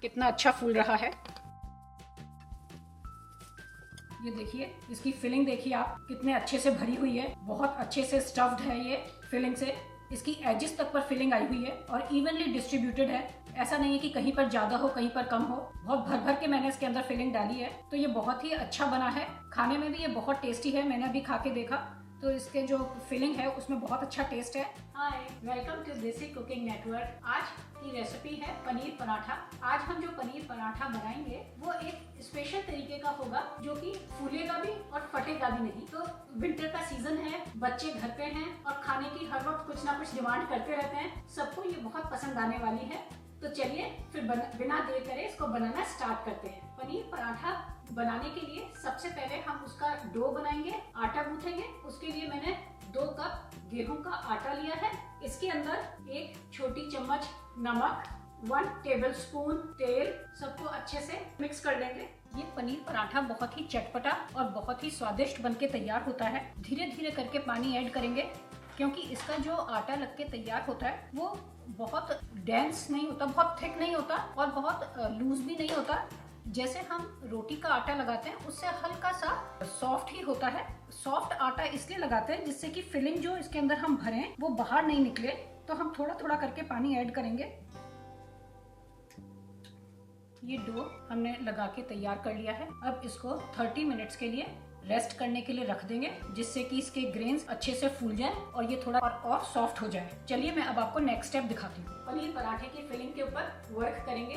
कितना अच्छा फूल रहा है। ये देखिए, इसकी फिलिंग देखिए आप, कितने अच्छे से भरी हुई है, बहुत अच्छे से स्टफ्ड है ये फिलिंग से। इसकी एजेस तक पर फिलिंग आई हुई है और इवनली डिस्ट्रीब्यूटेड है। ऐसा नहीं है कि कहीं पर ज्यादा हो कहीं पर कम हो। बहुत भर भर के मैंने इसके अंदर फिलिंग डाली है, तो ये बहुत ही अच्छा बना है। खाने में भी ये बहुत टेस्टी है। मैंने अभी खा के देखा तो इसके जो फिलिंग है उसमें बहुत अच्छा टेस्ट है। हाय, वेलकम टू देसी कुकिंग नेटवर्क। आज की रेसिपी है पनीर पराठा। आज हम जो पनीर पराठा बनाएंगे वो एक स्पेशल तरीके का होगा, जो कि फूलेगा भी और फटेगा भी नहीं। तो विंटर का सीजन है, बच्चे घर पे हैं और खाने की हर वक्त कुछ ना कुछ डिमांड करते रहते हैं। सबको ये बहुत पसंद आने वाली है। तो चलिए फिर बिना देर करे इसको बनाना स्टार्ट करते हैं। पनीर पराठा बनाने के लिए सबसे पहले हम उसका डो बनाएंगे, आटा गूंथेंगे। उसके लिए मैंने 2 कप गेहूं का आटा लिया है। इसके अंदर 1 छोटी चम्मच नमक, 1 टेबलस्पून तेल, सबको अच्छे से मिक्स कर लेंगे। ये पनीर पराठा बहुत ही चटपटा और बहुत ही स्वादिष्ट बनके तैयार होता है। धीरे धीरे करके पानी ऐड करेंगे, क्योंकि इसका जो आटा लग के तैयार होता है वो बहुत डेंस नहीं होता, बहुत थिक नहीं होता और बहुत लूज भी नहीं होता। जैसे हम रोटी का आटा लगाते हैं उससे हल्का सा सॉफ्ट ही होता है। सॉफ्ट आटा इसलिए लगाते हैं जिससे कि फिलिंग जो इसके अंदर हम भरें वो बाहर नहीं निकले। तो हम थोड़ा थोड़ा करके पानी ऐड करेंगे। ये डो हमने लगा के तैयार कर लिया है। अब इसको 30 मिनट्स के लिए रेस्ट करने के लिए रख देंगे, जिससे कि इसके ग्रेन्स अच्छे से फूल जाएं और ये थोड़ा और सॉफ्ट हो जाए। चलिए मैं अब आपको नेक्स्ट स्टेप दिखाती हूँ। पनीर पराठे की फिलिंग के ऊपर वर्क करेंगे,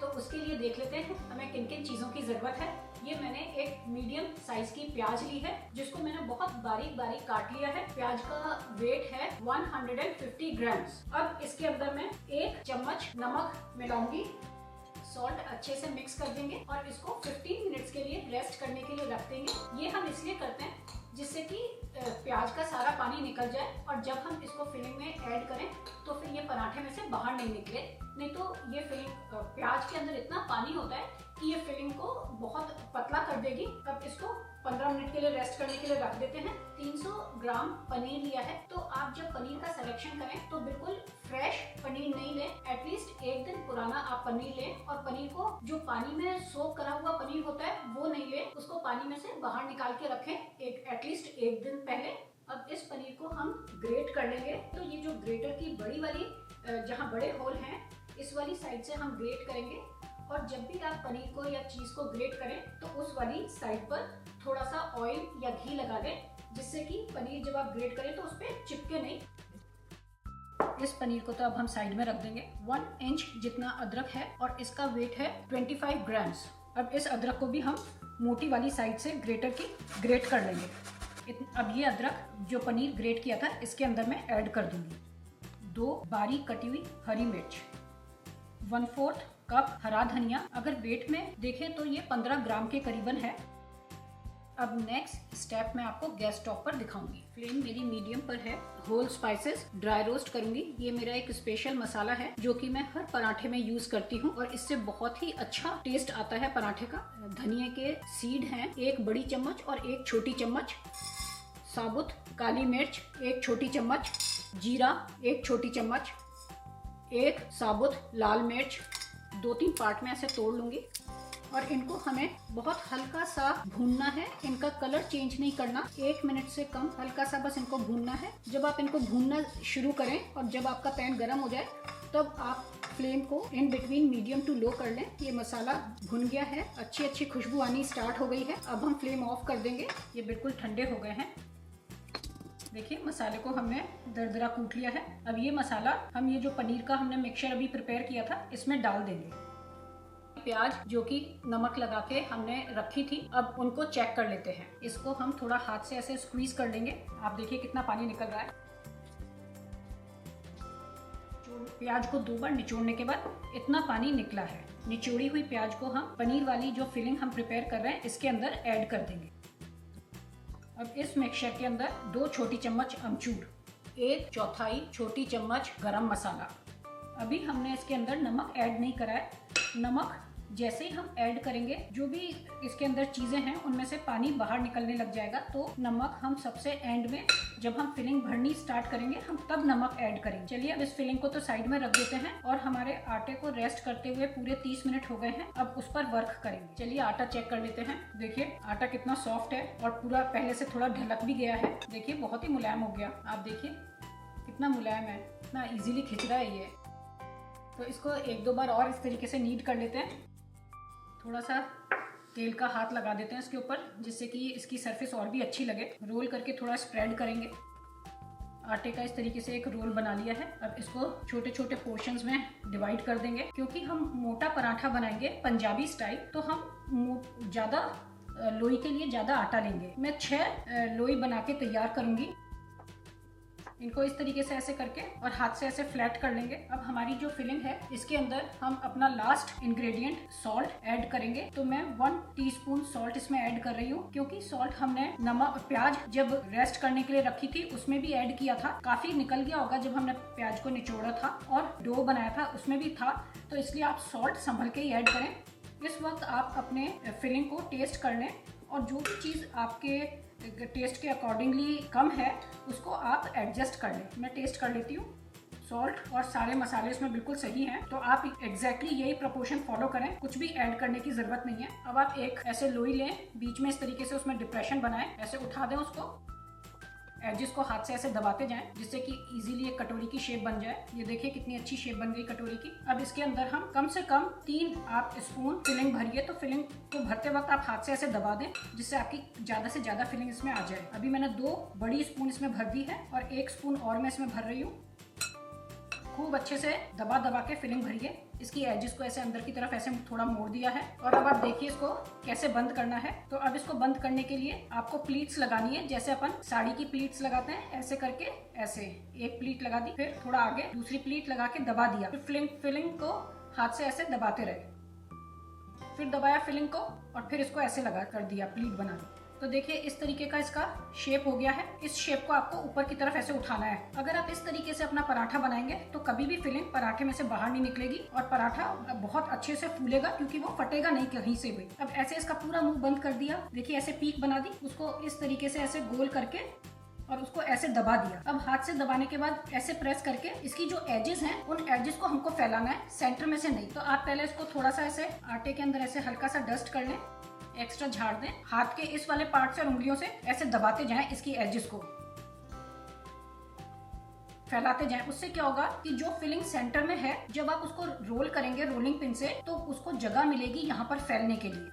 तो उसके लिए देख लेते हैं हमें किन किन चीजों की जरूरत है। ये मैंने एक मीडियम साइज की प्याज ली है, जिसको मैंने बहुत बारीक बारीक काट लिया है। प्याज का वेट है 150 ग्राम्स। अब इसके अंदर मैं 1 चम्मच नमक मिलाऊंगी। सॉल्ट अच्छे से मिक्स कर देंगे और इसको 15 मिनट्स के लिए रेस्ट करने के लिए रख देंगे। ये हम इसलिए करते हैं जिससे कि प्याज का सारा पानी निकल जाए और जब हम इसको फिलिंग में ऐड करें तो फिर ये पराठे में से बाहर नहीं निकले। नहीं तो ये फिलिंग, प्याज के अंदर इतना पानी होता है कि ये फिलिंग को बहुत पतला कर देगी। अब इसको 15 मिनट के लिए रेस्ट करने के लिए रख देते हैं। 300 ग्राम पनीर लिया है। तो आप जब पनीर का सिलेक्शन करें तो बिल्कुल फ्रेश पनीर नहीं लें, एटलीस्ट 1 दिन पुराना आप पनीर लें। और पनीर को जो पानी में सोक करा हुआ पनीर होता है वो नहीं लें, उसको पानी में से बाहर निकाल के रखें एटलीस्ट 1 दिन पहले। अब इस पनीर को हम ग्रेट कर लेंगे। तो ये जो ग्रेटर की बड़ी वाली जहाँ बड़े होल हैं, इस वाली साइड से हम ग्रेट करेंगे। और जब भी आप पनीर को या चीज को ग्रेट करें तो उस वाली साइड पर थोड़ा सा ऑयल या घी लगा दें, जिससे कि पनीर जब आप ग्रेट करें तो उस पर चिपके नहीं। इस पनीर को तो अब हम साइड में रख देंगे। 1 इंच जितना अदरक है और इसका वेट है 25 ग्राम्स। अब इस अदरक को भी हम मोटी वाली साइड से ग्रेटर की ग्रेट कर लेंगे। अब ये अदरक जो पनीर ग्रेट किया था इसके अंदर मैं ऐड कर दूंगी। 2 बारीक कटी हुई हरी मिर्च, 1/4 कप हरा धनिया। अगर वेट में देखें तो ये 15 ग्राम के करीबन है। अब नेक्स्ट स्टेप मैं आपको गैस टॉप पर दिखाऊंगी। फ्लेम मेरी मीडियम पर है। होल स्पाइसेस ड्राई रोस्ट करूंगी। ये मेरा एक स्पेशल मसाला है जो कि मैं हर पराठे में यूज करती हूँ और इससे बहुत ही अच्छा टेस्ट आता है पराठे का। धनिया के सीड हैं 1 बड़ी चम्मच और 1 छोटी चम्मच। साबुत काली मिर्च 1 छोटी चम्मच। जीरा 1 छोटी चम्मच। 1 साबुत लाल मिर्च 2-3 पार्ट में ऐसे तोड़ लूंगी। और इनको हमें बहुत हल्का सा भूनना है। इनका कलर चेंज नहीं करना, 1 मिनट से कम हल्का सा बस इनको भूनना है। जब आप इनको भूनना शुरू करें और जब आपका पैन गर्म हो जाए तब आप फ्लेम को in between medium to low कर लें। ये मसाला भुन गया है, अच्छी खुशबू आनी स्टार्ट हो गई है। अब हम फ्लेम ऑफ कर देंगे। ये बिल्कुल ठंडे हो गए हैं। देखिए मसाले को हमने दरदरा कूट लिया है। अब ये मसाला हम ये जो पनीर का हमने मिक्सचर अभी प्रिपेयर किया था इसमें डाल देंगे। प्याज जो कि नमक लगा के हमने रखी थी, अब उनको चेक कर लेते हैं। इसको हम थोड़ा हाथ से ऐसे स्क्वीज कर लेंगे। आप देखिए कितना पानी निकल रहा है। प्याज को 2 बार निचोड़ने के बाद इतना पानी निकला है। निचोड़ी हुई प्याज को हम पनीर वाली जो फिलिंग हम प्रिपेयर कर रहे हैं इसके अंदर ऐड कर देंगे। अब इस मिक्सचर के अंदर 2 छोटी चम्मच अमचूर, 1/4 छोटी चम्मच गरम मसाला। अभी हमने इसके अंदर नमक ऐड नहीं करा है। नमक जैसे ही हम ऐड करेंगे जो भी इसके अंदर चीजें हैं उनमें से पानी बाहर निकलने लग जाएगा। तो नमक हम सबसे एंड में, जब हम फिलिंग भरनी स्टार्ट करेंगे, हम तब नमक ऐड करेंगे। चलिए अब इस फिलिंग को तो साइड में रख देते हैं और हमारे आटे को रेस्ट करते हुए पूरे 30 मिनट हो गए हैं। अब उस पर वर्क करेंगे। चलिए आटा चेक कर लेते हैं। देखिए आटा कितना सॉफ्ट है और पूरा पहले से थोड़ा ढलक भी गया है। देखिए बहुत ही मुलायम हो गया। आप देखिए कितना मुलायम है, इतना इजीली खिंच रहा है ये। तो इसको एक दो बार और इस तरीके से नीड कर लेते हैं। थोड़ा सा तेल का हाथ लगा देते हैं इसके ऊपर, जिससे कि इसकी सरफेस और भी अच्छी लगे। रोल करके थोड़ा स्प्रेड करेंगे। आटे का इस तरीके से एक रोल बना लिया है। अब इसको छोटे छोटे पोर्शंस में डिवाइड कर देंगे। क्योंकि हम मोटा पराठा बनाएंगे पंजाबी स्टाइल, तो हम ज़्यादा लोई के लिए ज़्यादा आटा लेंगे। मैं 6 लोई बना के तैयार करूँगी। इनको इस तरीके से ऐसे करके और हाथ से ऐसे फ्लैट कर लेंगे। अब हमारी जो फिलिंग है इसके अंदर हम अपना लास्ट इंग्रेडिएंट सॉल्ट ऐड करेंगे। तो मैं 1 टीस्पून सॉल्ट इसमें ऐड कर रही हूँ, क्योंकि सॉल्ट हमने नमक प्याज जब रेस्ट करने के लिए रखी थी उसमें भी ऐड किया था। काफी निकल गया होगा जब हमने प्याज को निचोड़ा था और डो बनाया था उसमें भी था, तो इसलिए आप सॉल्ट संभल के ही ऐड करें। इस वक्त आप अपने फिलिंग को टेस्ट कर लें और जो भी चीज़ आपके टेस्ट के अकॉर्डिंगली कम है उसको आप एडजस्ट कर लें। मैं टेस्ट कर लेती हूँ। सॉल्ट और सारे मसाले इसमें बिल्कुल सही हैं, तो आप एग्जैक्टली यही प्रोपोर्शन फॉलो करें, कुछ भी ऐड करने की जरूरत नहीं है। अब आप एक ऐसे लोई लें, बीच में इस तरीके से उसमें डिप्रेशन बनाएं, ऐसे उठा दें उसको, एजेस को हाथ से ऐसे दबाते जाएं, जिससे कि इजीली एक कटोरी की शेप बन जाए। ये देखिए कितनी अच्छी शेप बन गई कटोरी की। अब इसके अंदर हम कम से कम 3 आप स्पून फिलिंग भरिए। तो फिलिंग को भरते वक्त आप हाथ से ऐसे दबा दें, जिससे आपकी ज़्यादा से ज़्यादा फिलिंग इसमें आ जाए। अभी मैंने 2 बड़ी स्पून इसमें भर दी है और 1 स्पून और मैं इसमें भर रही हूँ। खूब अच्छे से दबा दबा के फिलिंग भरिए। इसकी एजेस को ऐसे अंदर की तरफ ऐसे थोड़ा मोड़ दिया है। और अब आप देखिए इसको कैसे बंद करना है। तो अब इसको बंद करने के लिए आपको प्लीट्स लगानी है, जैसे अपन साड़ी की प्लीट्स लगाते हैं, ऐसे करके ऐसे एक प्लीट लगा दी, फिर थोड़ा आगे दूसरी प्लीट लगा के दबा दिया, फिर फिलिंग को हाथ से ऐसे दबाते रहे, फिर दबाया फिलिंग को और फिर इसको ऐसे लगा कर दिया, प्लीट बना दी। तो देखिए इस तरीके का इसका शेप हो गया है। इस शेप को आपको ऊपर की तरफ ऐसे उठाना है। अगर आप इस तरीके से अपना पराठा बनाएंगे तो कभी भी फिलिंग पराठे में से बाहर नहीं निकलेगी और पराठा बहुत अच्छे से फूलेगा, क्योंकि वो फटेगा नहीं कहीं से भी। अब ऐसे इसका पूरा मुंह बंद कर दिया। देखिए ऐसे पीक बना दी, उसको इस तरीके से ऐसे गोल करके और उसको ऐसे दबा दिया। अब हाथ से दबाने के बाद ऐसे प्रेस करके इसकी जो एजेस हैं उन एजेस को हमको फैलाना है, सेंटर में से नहीं। तो आप पहले इसको थोड़ा सा ऐसे आटे के अंदर ऐसे हल्का सा डस्ट कर लें, एक्स्ट्रा झाड़ दें। हाथ के इस वाले पार्ट से उंगलियों से ऐसे दबाते जाएं, इसकी एजेस को फैलाते जाएं। उससे क्या होगा कि जो फिलिंग सेंटर में है, जब आप उसको रोल करेंगे रोलिंग पिन से, तो उसको जगह मिलेगी यहाँ पर फैलने के लिए।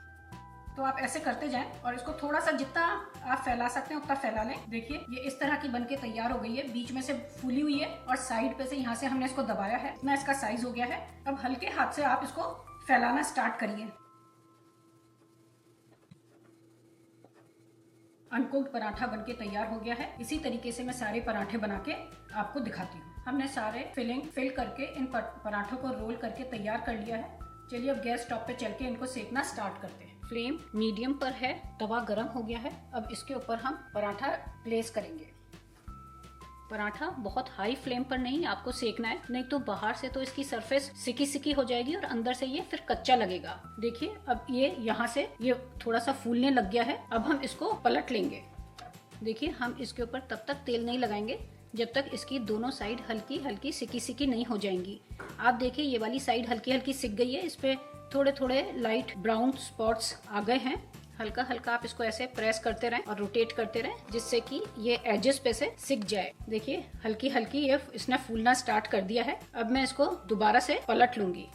तो आप ऐसे करते जाएं और इसको थोड़ा सा जितना आप फैला सकते हैं उतना फैला लें। देखिए ये इस तरह की बनके तैयार हो गई है, बीच में से फूली हुई है और साइड पे से यहाँ से हमने इसको दबाया है, इतना इसका साइज हो गया है। अब हल्के हाथ से आप इसको फैलाना स्टार्ट करिए। अनकुक्ड पराठा बनके तैयार हो गया है। इसी तरीके से मैं सारे पराठे बना के आपको दिखाती हूँ। हमने सारे फिलिंग फिल करके इन पराठों को रोल करके तैयार कर लिया है। चलिए अब गैस स्टॉप पे चल के इनको सेकना स्टार्ट करते हैं। फ्लेम मीडियम पर है, तवा गरम हो गया है। अब इसके ऊपर हम पराठा प्लेस करेंगे। पराठा बहुत हाई फ्लेम पर नहीं आपको सेकना है, नहीं तो बाहर से तो इसकी सरफेस सिकी सिकी हो जाएगी और अंदर से ये फिर कच्चा लगेगा। देखिए अब ये यहाँ से ये थोड़ा सा फूलने लग गया है। अब हम इसको पलट लेंगे। देखिए हम इसके ऊपर तब तक तेल नहीं लगाएंगे जब तक इसकी दोनों साइड हल्की हल्की सिकी सिकी नहीं हो जाएंगी। आप देखिए ये वाली साइड हल्की हल्की सिक गई है, इस पे थोड़े थोड़े लाइट ब्राउन स्पॉट्स आ गए हैं। हल्का हल्का आप इसको ऐसे प्रेस करते रहें और रोटेट करते रहें, जिससे कि ये एजेस पे से सिक जाए। देखिए हल्की हल्की ये इसने फूलना स्टार्ट कर दिया है। अब मैं इसको दोबारा से पलट लूंगी।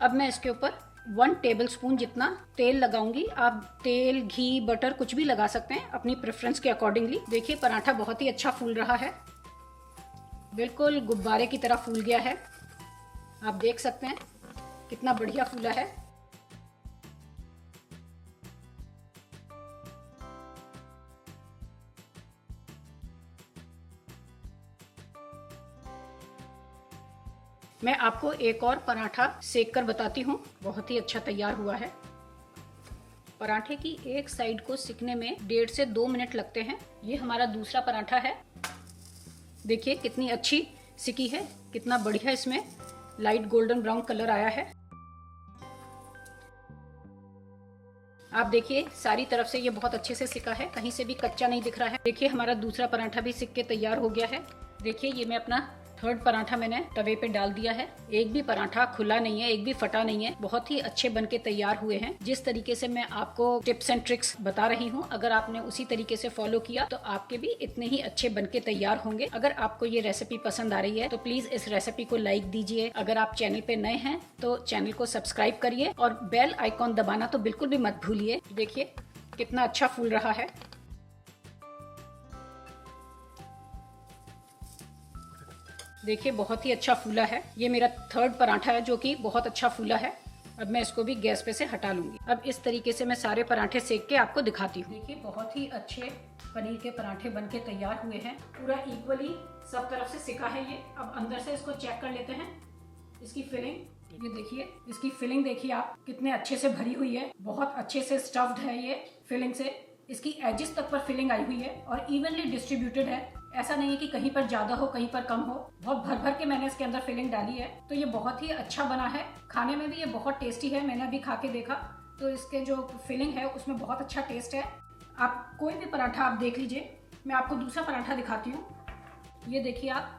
अब मैं इसके ऊपर 1 टेबलस्पून जितना तेल लगाऊंगी। आप तेल, घी, बटर कुछ भी लगा सकते हैं अपनी प्रेफरेंस के अकॉर्डिंगली। देखिए पराठा बहुत ही अच्छा फूल रहा है, बिल्कुल गुब्बारे की तरह फूल गया है। आप देख सकते हैं कितना बढ़िया फूला है। मैं आपको एक और पराठा सेक कर बताती हूँ, बहुत ही अच्छा तैयार हुआ है। पराठे की एक साइड को सिकने में 1.5 से 2 मिनट लगते हैं। ये हमारा दूसरा पराठा है। देखिए कितनी अच्छी सिकी है, कितना बढ़िया इसमें लाइट गोल्डन ब्राउन कलर आया है। आप देखिए सारी तरफ से ये बहुत अच्छे से सिका है, कहीं से भी कच्चा नहीं दिख रहा है। देखिए हमारा दूसरा पराठा भी सिक के तैयार हो गया है। देखिए ये मैं अपना थर्ड पराठा मैंने तवे पे डाल दिया है। एक भी पराठा खुला नहीं है, एक भी फटा नहीं है, बहुत ही अच्छे बनके तैयार हुए हैं। जिस तरीके से मैं आपको टिप्स एंड ट्रिक्स बता रही हूँ, अगर आपने उसी तरीके से फॉलो किया तो आपके भी इतने ही अच्छे बनके तैयार होंगे। अगर आपको ये रेसिपी पसंद आ रही है तो प्लीज इस रेसिपी को लाइक दीजिए। अगर आप चैनल पे नए हैं तो चैनल को सब्सक्राइब करिए और बेल आइकॉन दबाना तो बिल्कुल भी मत भूलिए। देखिए कितना अच्छा फूल रहा है। देखिए बहुत ही अच्छा फूला है। ये मेरा थर्ड पराठा है जो कि बहुत अच्छा फूला है। अब मैं इसको भी गैस पे से हटा लूंगी। अब इस तरीके से मैं सारे पराठे सेक के आपको दिखाती हूँ। देखिए बहुत ही अच्छे पनीर के पराठे बनके तैयार हुए हैं। पूरा इक्वली सब तरफ से सिका है ये। अब अंदर से इसको चेक कर लेते हैं। इसकी फिलिंग ये देखिए, इसकी फिलिंग देखिए आप, कितने अच्छे से भरी हुई है। बहुत अच्छे से स्टफ्ड है ये फिलिंग से। इसकी एजेस तक पर फिलिंग आई हुई है और इवनली डिस्ट्रीब्यूटेड है। ऐसा नहीं है कि कहीं पर ज्यादा हो कहीं पर कम हो। बहुत भर भर के मैंने इसके अंदर फिलिंग डाली है, तो ये बहुत ही अच्छा बना है। खाने में भी ये बहुत टेस्टी है। मैंने अभी खा के देखा तो इसके जो फिलिंग है उसमें बहुत अच्छा टेस्ट है। आप कोई भी पराठा आप देख लीजिए। मैं आपको दूसरा पराठा दिखाती हूँ। ये देखिए आप,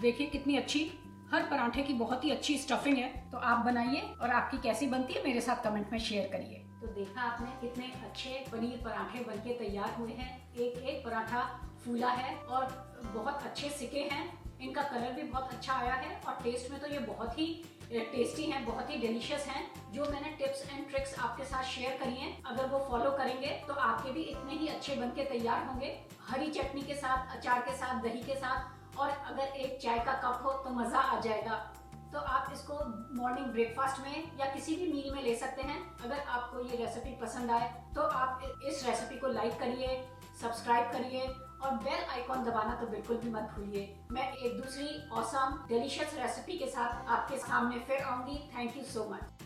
देखिए कितनी अच्छी, हर पराठे की बहुत ही अच्छी स्टफिंग है। तो आप बनाइए और आपकी कैसी बनती है मेरे साथ कमेंट में शेयर करिए। तो देखा आपने कितने अच्छे पनीर पराठे बनके तैयार हुए हैं। एक एक पराठा फूला है और बहुत अच्छे सिके हैं। इनका कलर भी बहुत अच्छा आया है और टेस्ट में तो ये बहुत ही टेस्टी हैं, बहुत ही डिलीशियस हैं। जो मैंने टिप्स एंड ट्रिक्स आपके साथ शेयर करी हैं, अगर वो फॉलो करेंगे तो आपके भी इतने ही अच्छे बनके तैयार होंगे। हरी चटनी के साथ, अचार के साथ, दही के साथ, और अगर एक चाय का कप हो तो मजा आ जाएगा। तो आप इसको मॉर्निंग ब्रेकफास्ट में या किसी भी मील में ले सकते हैं। अगर आपको ये रेसिपी पसंद आए तो आप इस रेसिपी को लाइक करिए, सब्सक्राइब करिए और बेल आइकॉन दबाना तो बिल्कुल भी मत भूलिए। मैं एक दूसरी ऑसम डिलीशियस रेसिपी के साथ आपके सामने फिर आऊंगी। Thank you so much.